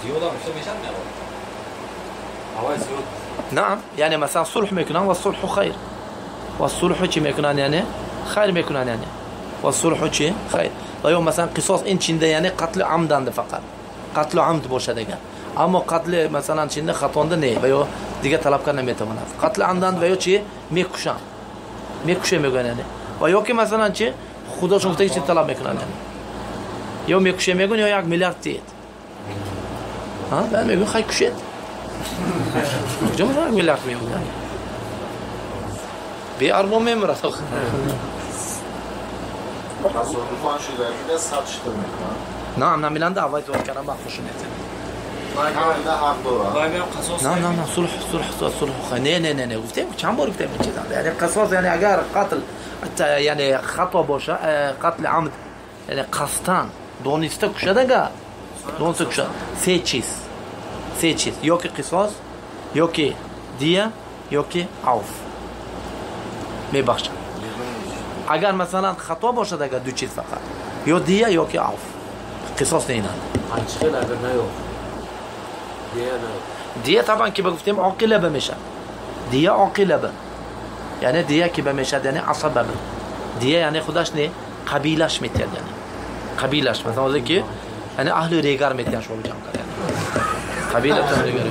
زيادة مش ميشان عوايز زيادة. نعم يعني مثلا صلح ما يكونان والصلح خير والصلح شيء ما يكونان يعني خير ما يكونان يعني والصلح شيء خير ويوم مثلا قصاص إن شنده يعني قتل عمدان فقط قتل عمد باشه دیگه اما قتل مثلا شنده خطانده نه و دیگه طلب کردن نمیتونه قتل عمدان و چی میکشن میکشه میگن یعنی و یا که مثلا چی خدا گفته چی طلب میکنن یعنی یا میکشه میگن یا 1 میلیارد تید ها بعد میگن خیلی کشید جمع 1 میلیارد میگن یعنی بی اربع میمره تصادفاً شده که دست حدشتر میکنن نعم نمیلند دعوای تو کردن با خشونت نه حق دارن نه صلح نه گفتم چند بار گفتم این چیزا یعنی قصاص یعنی اگر قتل یعنی خطا باشه قتل عمد یعنی قصدن دونسته کشیدگه دونسته کشید سه چیز یا که قصاص یا که دیه یا که عفو میبخشن اگر مثلا خطا باشه دیگه دو چیز فقط یا دیه یا که عفو قصاص نه عشقل اگر نیو دیه طبعا که بگفتیم عاقله بمیشه دیه عاقله به یعنی دیه که بمیشه یعنی عصبه به دیه یعنی خودش نه قبیلش میتید یعنی قبیلش مثلا وقتی که یعنی اهل ریگر میتین شما بجام کرد قبیله ریگر